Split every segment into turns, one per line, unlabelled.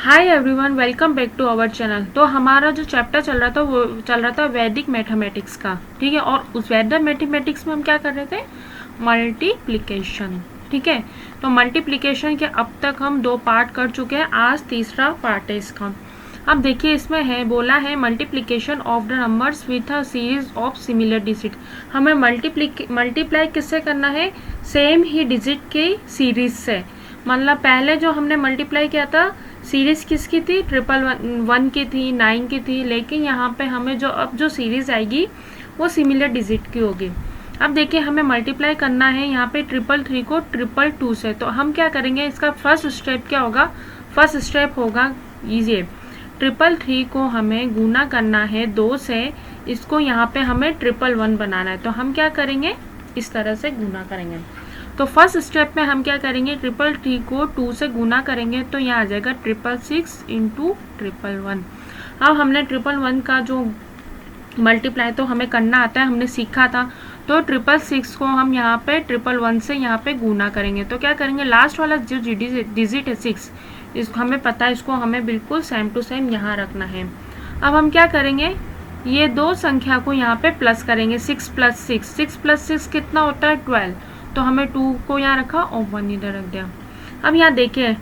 Hi everyone, welcome back to our channel. तो हमारा जो चैप्टर चल रहा था वो चल रहा था वैदिक मैथमेटिक्स का, ठीक है। और उस वैदिक मैथमेटिक्स में हम क्या कर रहे थे, मल्टीप्लिकेशन, ठीक है। तो मल्टीप्लिकेशन के अब तक हम 2 पार्ट कर चुके हैं, आज तीसरा पार्ट है इसका। अब देखिए इसमें है, बोला है multiplication of the numbers with a series of similar digit. हमें मल्टीप्लाई किससे करना है, सेम ही डिजिट के सीरीज से। मतलब पहले जो हमने मल्टीप्लाई किया था सीरीज किसकी थी, 111 की थी, 9 की थी, लेकिन यहाँ पे हमें जो अब जो सीरीज आएगी वो सिमिलर डिजिट की होगी। अब देखिए हमें मल्टीप्लाई करना है यहाँ पे 333 को 222 से। तो हम क्या करेंगे, इसका फर्स्ट स्टेप क्या होगा, फर्स्ट स्टेप होगा ये 333 को हमें गुना करना है 2 से, इसको यहाँ पे हमें 111 बनाना है। तो हम क्या करेंगे, इस तरह से गुना करेंगे। तो फर्स्ट स्टेप में हम क्या करेंगे, 333 को 2 से गुना करेंगे तो यहाँ आ जाएगा 666 इंटू 111। अब हमने 111 का जो मल्टीप्लाई तो हमें करना आता है, हमने सीखा था। तो 666 को हम यहाँ पे 111 से यहाँ पे गुना करेंगे। तो क्या करेंगे, लास्ट वाला जो डिजिट है 6, इसको हमें पता है, इसको हमें बिल्कुल सेम टू सेम यहाँ रखना है। अब हम क्या करेंगे, ये 2 संख्या को यहाँ पे प्लस करेंगे, 6 + 6, 6 + 6 कितना होता है 12। तो हमें 2 को यहाँ रखा और 1 इधर रख दिया। अब यहाँ देखिए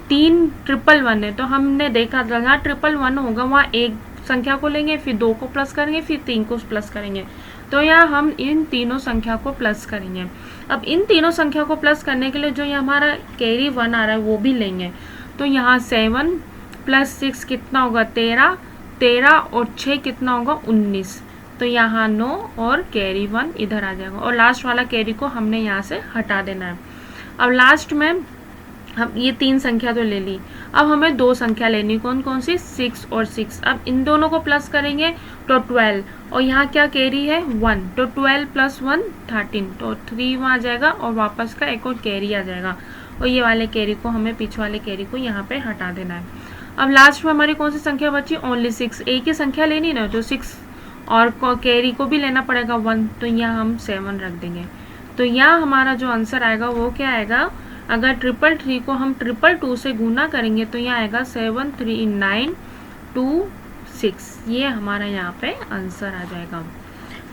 3 111 है, तो हमने देखा था जहाँ 111 होगा वहाँ एक संख्या को लेंगे, फिर 2 को प्लस करेंगे, फिर 3 को प्लस करेंगे। तो यहाँ हम इन तीनों संख्या को प्लस करेंगे। अब इन तीनों संख्या को प्लस करने के लिए जो ये हमारा कैरी 1 आ रहा है वो भी लेंगे। तो यहाँ 7 + 6 कितना होगा 13, 13 और 6 कितना होगा 19। तो यहाँ 9 और कैरी 1 इधर आ जाएगा, और लास्ट वाला कैरी को हमने यहाँ से हटा देना है। अब लास्ट में हम ये 3 संख्या तो ले ली, अब हमें 2 संख्या लेनी, कौन कौन सी, 6 और 6। अब इन दोनों को प्लस करेंगे तो 12, और यहाँ क्या कैरी है 1, तो 12 + 1 13, तो 3 वहाँ आ जाएगा और वापस का एक और कैरी आ जाएगा। और ये वाले कैरी को हमें पीछे वाले कैरी को यहाँ पे हटा देना है। अब लास्ट में हमारी कौन सी संख्या बची, ओनली 6। एक ही संख्या लेनी ना, तो 6 और कैरी को भी लेना पड़ेगा 1, तो यहाँ हम 7 रख देंगे। तो यहाँ हमारा जो आंसर आएगा वो क्या आएगा, अगर 333 को हम 222 से गुना करेंगे तो यहाँ आएगा 73926। ये हमारा यहाँ पे आंसर आ जाएगा।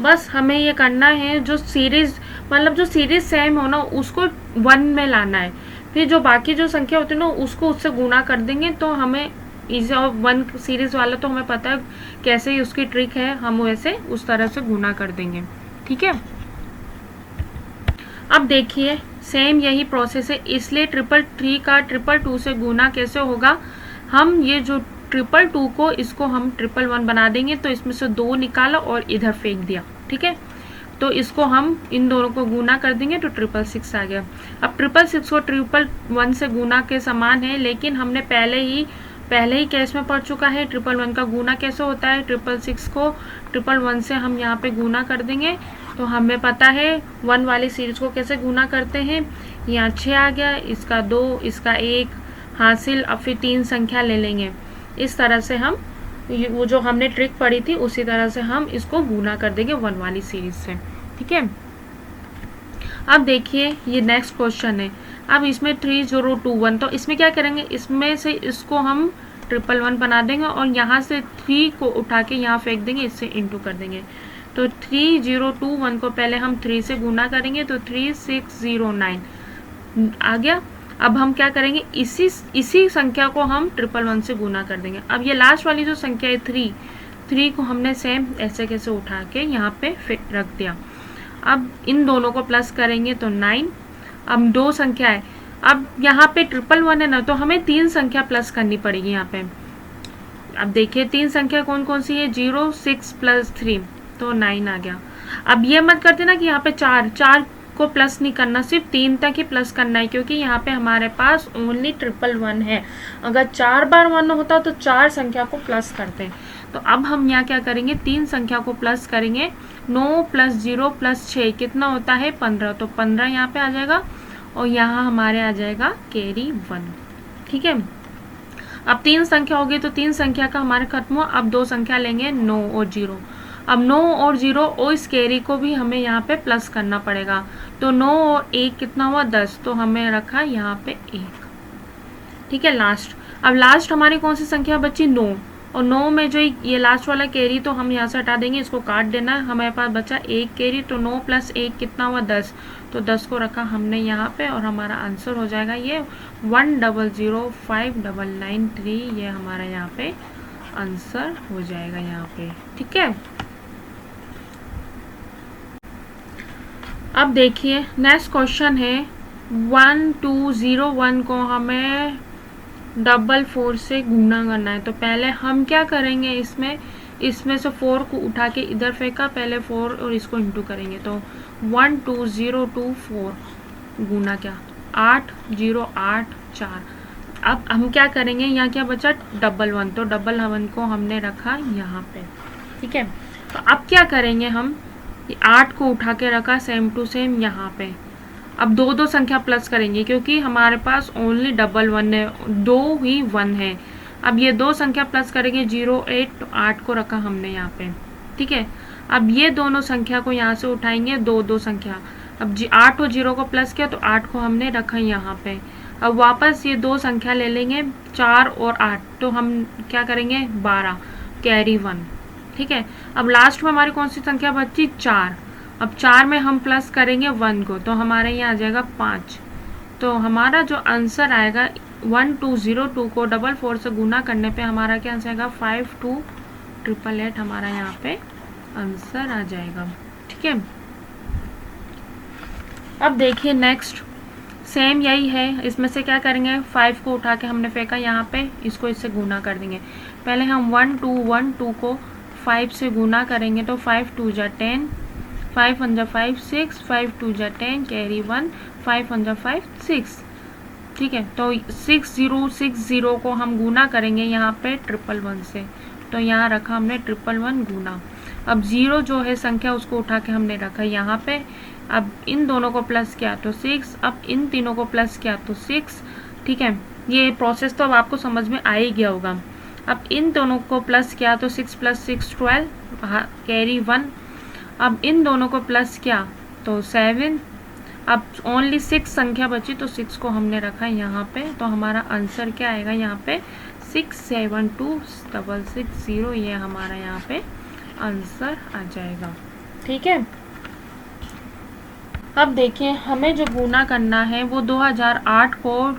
बस हमें ये करना है, जो सीरीज मतलब जो सीरीज सेम हो ना उसको 1 में लाना है, फिर जो बाकी जो संख्या होती है ना उसको उससे गुना कर देंगे। तो हमें इजी, और 1 सीरीज वाला तो हमें पता है कैसे ही उसकी ट्रिक है, हम वैसे उस तरह से गुना कर देंगे, ठीक है। अब देखिए सेम यही प्रोसेस है, इसलिए 333 का 222 से गुना कैसे होगा, हम ये जो 222 को इसको हम 111 बना देंगे। तो इसमें से 2 निकाला और इधर फेंक दिया, ठीक है। तो इसको हम इन दोनों को गुना कर देंगे तो 666 आ गया। अब 666 को 111 से गुना के समान है, लेकिन हमने पहले ही केस में पढ़ चुका है 111 का गुना कैसे होता है। 666 को 111 से हम यहाँ पे गुना कर देंगे। तो हमें पता है 1 वाली सीरीज को कैसे गुना करते हैं। यहाँ 6 आ गया, इसका 2, इसका 1 हासिल। अब फिर 3 संख्या ले लेंगे, इस तरह से हम वो जो हमने ट्रिक पढ़ी थी उसी तरह से हम इसको गुना कर देंगे 1 वाली सीरीज से, ठीक है। अब देखिए ये नेक्स्ट क्वेश्चन है। अब इसमें 3021, तो इसमें क्या करेंगे, इसमें से इसको हम 111 बना देंगे और यहाँ से 3 को उठा के यहाँ फेंक देंगे, इससे इंटू कर देंगे। तो 3021 को पहले हम 3 से गुना करेंगे तो 3609 आ गया। अब हम क्या करेंगे, इसी संख्या को हम 111 से गुना कर देंगे। अब ये लास्ट वाली जो संख्या है 3 को हमने सेम ऐसे कैसे उठा के यहाँ पे रख दिया। अब इन दोनों को प्लस करेंगे तो 9। अब 2 संख्या है, अब यहाँ पे 111 है ना, तो हमें 3 संख्या प्लस करनी पड़ेगी यहाँ पे। अब देखिए 3 संख्या कौन कौन सी है, 0 6 + 3 तो 9 आ गया। अब ये मत करते ना कि यहाँ पे 4 को प्लस नहीं करना, सिर्फ 3 तक ही प्लस करना है, क्योंकि यहाँ पे हमारे पास ओनली 111 है। अगर 4 बार 1 होता तो 4 संख्या को प्लस करते। तो अब हम यहाँ क्या करेंगे, 3 संख्या को प्लस करेंगे। 9 + 0 + 6 कितना होता है 15, तो 15 यहाँ पे आ जाएगा और यहाँ हमारे आ जाएगा कैरी 1, ठीक है। अब 3 संख्या होगी तो 3 संख्या का हमारे खत्म हुआ। अब 2 संख्या लेंगे 9 और 0। अब 9 और 0 और इस कैरी को भी हमें यहाँ पे प्लस करना पड़ेगा। तो 9 और 1 कितना हुआ 10, तो हमें रखा यहाँ पे 1, ठीक है। लास्ट अब लास्ट हमारी कौन सी संख्या बची, 9, और 9 में जो ये लास्ट वाला कैरी तो हम यहाँ से हटा देंगे, इसको काट देना है। हमारे पास बचा 1 कैरी, तो 9 + 1 कितना हुआ, 10, तो 10 को रखा हमने यहाँ पे और हमारा आंसर हो जाएगा ये 1005993, ये हमारा यहाँ पे आंसर हो जाएगा यहाँ पे। ठीक है, अब देखिए नेक्स्ट क्वेश्चन है 1201 को हमें 4 से गुना करना है। तो पहले हम क्या करेंगे, इसमें से 4 को उठा के इधर फेंका, पहले 4 और इसको इंटू करेंगे, तो 12024 गुना क्या 8 0 8 4। अब हम क्या करेंगे, यहाँ क्या बचा 11, तो 11 को हमने रखा यहाँ पे। ठीक है, तो अब क्या करेंगे, हम 8 को उठा के रखा सेम टू सेम यहाँ पे। अब दो संख्या प्लस करेंगे क्योंकि हमारे पास ओनली 11 है, 2 ही 1 है। अब ये 2 संख्या प्लस करेंगे 0 8, तो 8 को रखा हमने यहाँ पे। ठीक है, अब ये दोनों संख्या को यहाँ से उठाएंगे, 2 संख्या। अब 8 और 0 को प्लस किया तो 8 को हमने रखा यहाँ पे। अब वापस ये 2 संख्या ले लेंगे 4 और 8, तो हम क्या करेंगे 12 कैरी 1। ठीक है, अब लास्ट में हमारी कौन सी संख्या बची 4। अब 4 में हम प्लस करेंगे 1 को, तो हमारे यहाँ आ जाएगा 5। तो हमारा जो आंसर आएगा 1202 को 4 से गुना करने पे हमारा क्या आंसर आएगा 52888, हमारा यहाँ पे आंसर आ जाएगा। ठीक है, अब देखिए नेक्स्ट सेम यही है, इसमें से क्या करेंगे 5 को उठा के हमने फेंका यहाँ पे, इसको इससे गुना कर देंगे। पहले हम 1212 को 5 से गुना करेंगे, तो 5 2 जा 10, 5 1 जा 5 6, 5 2 जा 10 कैरी 1, 5 1 जा 5 6। ठीक है, तो 6060 को हम गुना करेंगे यहाँ पे 111 से, तो यहाँ रखा हमने 111 गुना। अब 0 जो है संख्या उसको उठा के हमने रखा यहाँ पे। अब इन दोनों को प्लस किया तो 6, अब इन तीनों को प्लस किया तो 6। ठीक है, ये प्रोसेस तो अब आपको समझ में आ ही गया होगा। अब इन दोनों को प्लस किया तो 6 + 6 12 कैरी 1। अब इन दोनों को प्लस किया तो 7। अब ओनली 6 संख्या बची, तो 6 को हमने रखा यहाँ पे, तो हमारा आंसर क्या आएगा यहाँ पे 672660, ये हमारा यहाँ पे आंसर आ जाएगा। ठीक है, अब देखिए हमें जो गुना करना है वो 2008 को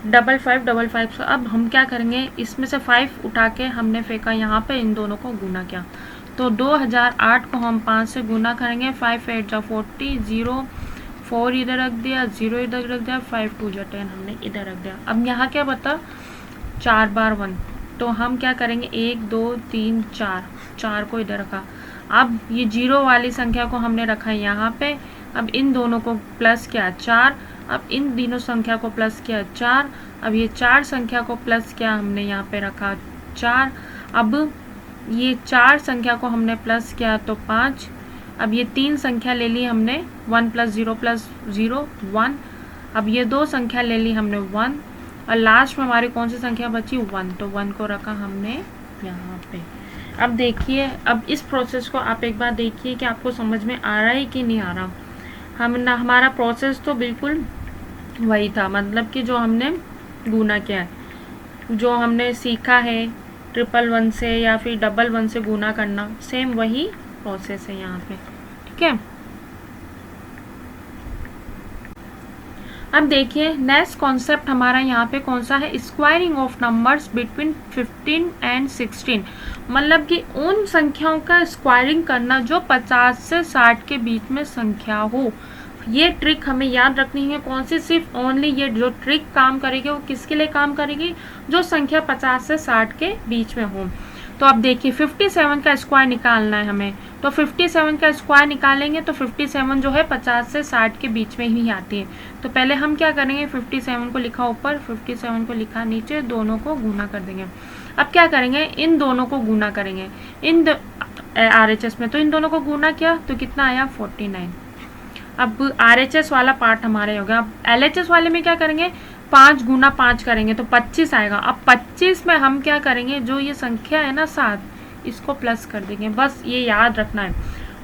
5555 से। अब हम क्या करेंगे, इसमें से 5 उठा के हमने फेंका यहाँ पे, इन दोनों को गुना किया, तो 2008 को हम 5 से गुना करेंगे। 5 8 जा 40, 0 4 इधर रख दिया, 0 इधर रख दिया, 5 2 जा 10 हमने इधर रख दिया। अब यहाँ क्या बता 4 बार 1, तो हम क्या करेंगे 1 2 3 4 को इधर रखा। अब ये 0 वाली संख्या को हमने रखा यहाँ पे। अब इन दोनों को प्लस किया 4, अब इन तीनों संख्या को प्लस किया 4, अब ये 4 संख्या को प्लस किया हमने यहाँ पे रखा 4। अब ये 4 संख्या को हमने प्लस किया तो 5। अब ये 3 संख्या ले ली हमने 1 + 0 + 0 1। अब ये 2 संख्या ले ली हमने 1, और लास्ट में हमारी कौन सी संख्या बची 1, तो 1 को रखा हमने यहाँ पे। अब देखिए, अब इस प्रोसेस को आप एक बार देखिए कि आपको समझ में आ रहा है कि नहीं आ रहा। हमारा प्रोसेस तो बिल्कुल वही था, मतलब कि जो हमने गुना किया है, जो हमने सीखा है 111 से या फिर 11 से गुना करना, सेम वही प्रोसेस है यहाँ पे। ठीक है, अब देखिए नेक्स्ट कॉन्सेप्ट हमारा यहाँ पे कौन सा है, squaring of numbers between 15 and 16। मतलब कि उन संख्याओं का स्क्वायरिंग करना जो 50 से 60 के बीच में संख्या हो। ये ट्रिक हमें याद रखनी है, कौन सी, सिर्फ ओनली ये जो ट्रिक काम करेगी वो किसके लिए काम करेगी, जो संख्या 50 से 60 के बीच में हो। तो अब देखिए 57 का स्क्वायर निकालना है हमें, तो 57 का स्क्वायर निकालेंगे तो 57 जो है 50 से 60 के बीच में ही आती है। तो पहले हम क्या करेंगे, 57 को लिखा ऊपर, 57 को लिखा नीचे, दोनों को गुना कर देंगे। अब क्या करेंगे, इन दोनों को गुना करेंगे इन RHS में, तो इन दोनों को गुना किया तो कितना आया 49। अब RHS वाला पार्ट हमारे हो गया। अब LHS वाले में क्या करेंगे, 5 गुना 5 करेंगे तो 25 आएगा। अब 25 में हम क्या करेंगे, जो ये संख्या है ना 7, इसको प्लस कर देंगे, बस ये याद रखना है।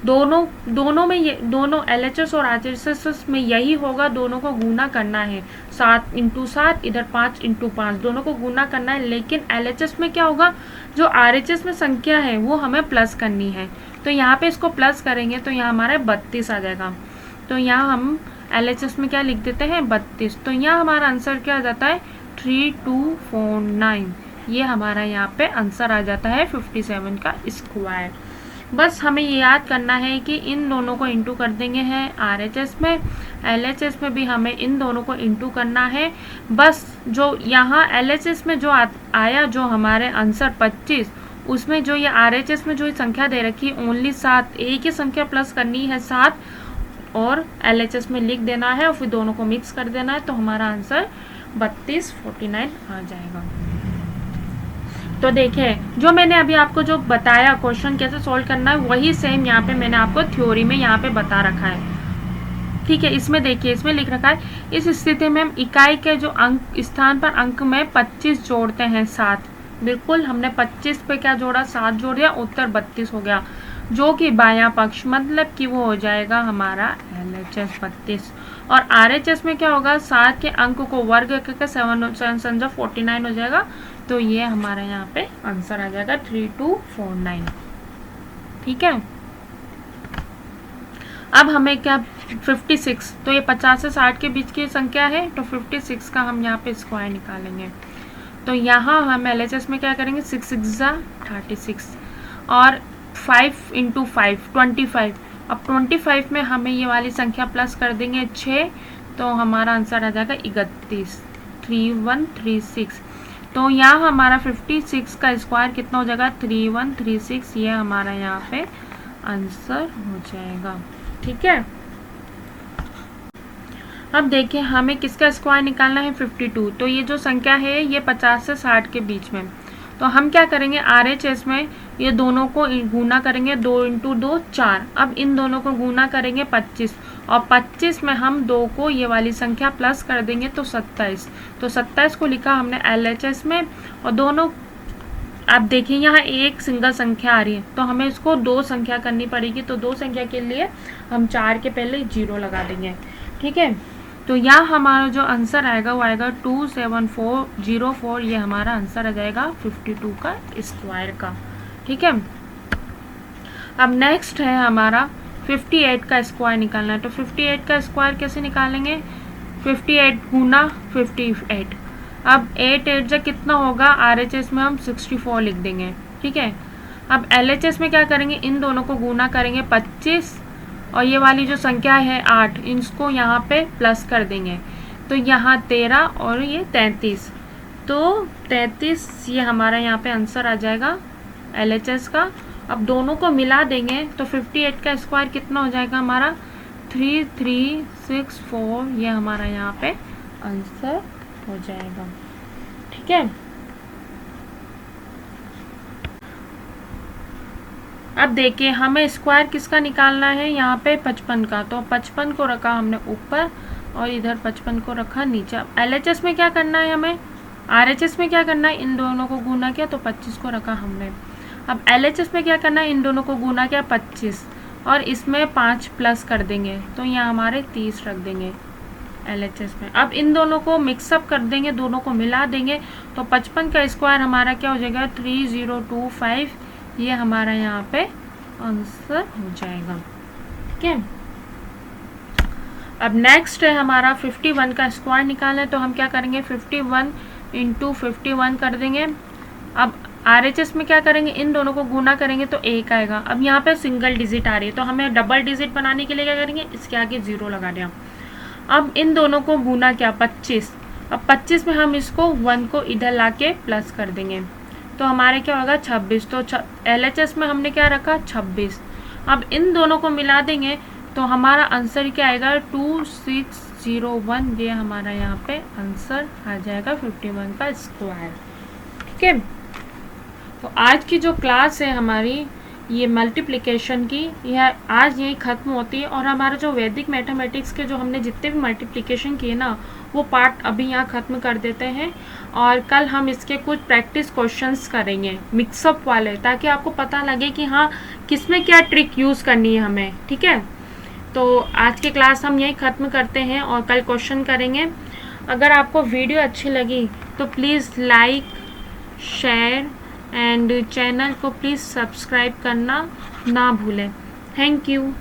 दोनों में ये दोनों LHS और RHS में यही होगा, दोनों को गुना करना है 7 × 7, इधर 5 × 5, दोनों को गुना करना है। लेकिन LHS में क्या होगा, जो RHS में संख्या है वो हमें प्लस करनी है, तो यहाँ पे इसको प्लस करेंगे तो यहाँ हमारा 32 आ जाएगा। तो यहाँ हम LHS में क्या लिख देते हैं 32, तो यहाँ हमारा आंसर क्या आ जाता है 3249। ये हमारा यहाँ पे आंसर आ जाता है 57 का स्क्वायर। बस हमें ये याद करना है कि इन दोनों को इंटू कर देंगे हैं RHS में, LHS में भी हमें इन दोनों को इंटू करना है। बस जो यहाँ LHS में जो आया जो हमारे आंसर 25, उसमें जो ये RHS में जो संख्या दे रखी ओनली 7, एक ही संख्या प्लस करनी है 7 और LHS में लिख देना है और फिर दोनों को मिक्स कर देना है, तो हमारा आंसर 3249 आ जाएगा। तो देखिए जो मैंने अभी आपको जो बताया क्वेश्चन कैसे सॉल्व करना है, वही सेम यहाँ पे मैंने आपको थ्योरी में यहाँ पे बता रखा है। ठीक है, इसमें देखिए इसमें लिख रखा है, इस स्थिति में हम इकाई के जो अंक स्थान पर अंक में 25 जोड़ते हैं 7। बिल्कुल हमने 25 पे क्या जोड़ा 7 जोड़ दिया, उत्तर 32 हो गया, जो कि बायां पक्ष मतलब कि वो हो जाएगा हमारा LHS 32। और RHS में क्या होगा 7 के अंक को वर्ग करके 7 49 हो जाएगा, तो ये हमारा यहाँ पे आंसर आ जाएगा 3249। ठीक है, अब हमें क्या 56, तो ये 50 से 60 के बीच की संख्या है, तो 56 का हम यहाँ पे स्क्वायर निकालेंगे। तो यहाँ हम LHS में क्या करेंगे 6 6 36 और 5 × 5 25। अब 25 में हमें ये वाली संख्या प्लस कर देंगे 6, तो हमारा आंसर आ जाएगा 31 3136। तो यहाँ हमारा 56 का स्क्वायर कितना हो जाएगा 3136, ये हमारा यहाँ पे आंसर हो जाएगा। ठीक है, अब देखिए हमें किसका स्क्वायर निकालना है 52। तो ये जो संख्या है ये 50 से 60 के बीच में, तो हम क्या करेंगे RHS में ये दोनों को गुना करेंगे 2 × 2 4। अब इन दोनों को गुना करेंगे 25 और 25 में हम 2 को ये वाली संख्या प्लस कर देंगे तो 27। तो 27 को लिखा हमने LHS में, और दोनों अब देखिए यहाँ एक सिंगल संख्या आ रही है, तो हमें इसको 2 संख्या करनी पड़ेगी, तो 2 संख्या के लिए हम 4 के पहले 0 लगा देंगे। ठीक है, तो यहाँ हमारा जो आंसर आएगा वो आएगा 27404, ये हमारा आंसर आ जाएगा 52 का स्क्वायर का। ठीक है, अब नेक्स्ट है हमारा 58 का स्क्वायर निकालना है। तो 58 का स्क्वायर कैसे निकालेंगे 58 गुना 58। अब 8 8 जा कितना होगा, RHS में हम 64 लिख देंगे। ठीक है, अब LHS में क्या करेंगे, इन दोनों को गुना करेंगे 25 और ये वाली जो संख्या है 8, इसको यहाँ पे प्लस कर देंगे, तो यहाँ 13 और ये 33, तो 33 ये हमारा यहाँ पे आंसर आ जाएगा LHS का। अब दोनों को मिला देंगे तो 58 का स्क्वायर कितना हो जाएगा हमारा 3364, ये हमारा यहाँ पे आंसर हो जाएगा। ठीक है, अब देखिए हमें स्क्वायर किसका निकालना है, यहाँ पे 55 का, तो 55 को रखा हमने ऊपर और इधर 55 को रखा नीचे। LHS में क्या करना है हमें, RHS में क्या करना है, इन दोनों को गुना किया तो 25 को रखा हमने। अब LHS में क्या करना है, इन दोनों को गुना किया 25 और इसमें 5 प्लस कर देंगे, तो यहाँ हमारे 30 रख देंगे LHS में। अब इन दोनों को मिक्सअप कर देंगे, दोनों को मिला देंगे, तो 55 का स्क्वायर हमारा क्या हो जाएगा 3025, ये हमारा यहाँ पे आंसर हो जाएगा। ठीक है, अब नेक्स्ट है हमारा 51 का स्क्वायर निकालना है, तो हम क्या करेंगे 51 × 51 कर देंगे। अब RHS में क्या करेंगे, इन दोनों को गुना करेंगे तो 1 आएगा। अब यहाँ पे सिंगल डिजिट आ रही है, तो हमें डबल डिजिट बनाने के लिए क्या करेंगे, इसके आगे 0 लगा दिया। अब इन दोनों को गुना क्या 25, अब 25 में हम इसको 1 को इधर ला के प्लस कर देंगे, तो हमारे क्या होगा 26। तो LHS में हमने क्या रखा 26। अब इन दोनों को मिला देंगे तो हमारा आंसर क्या आएगा 2601, ये हमारा यहाँ पे आंसर आ जाएगा 51 का स्क्वायर। ठीक है, तो आज की जो क्लास है हमारी ये मल्टीप्लिकेशन की, यह आज यही ख़त्म होती है। और हमारा जो वैदिक मैथमेटिक्स के जो हमने जितने भी मल्टीप्लिकेशन किए ना, वो पार्ट अभी यहाँ ख़त्म कर देते हैं, और कल हम इसके कुछ प्रैक्टिस क्वेश्चंस करेंगे मिक्सअप वाले, ताकि आपको पता लगे कि हाँ किस में क्या ट्रिक यूज़ करनी है हमें, ठीक है। तो आज की क्लास हम यहीं ख़त्म करते हैं और कल क्वेश्चन करेंगे। अगर आपको वीडियो अच्छी लगी तो please like, share and channel को प्लीज़ सब्सक्राइब करना ना भूलें। Thank you.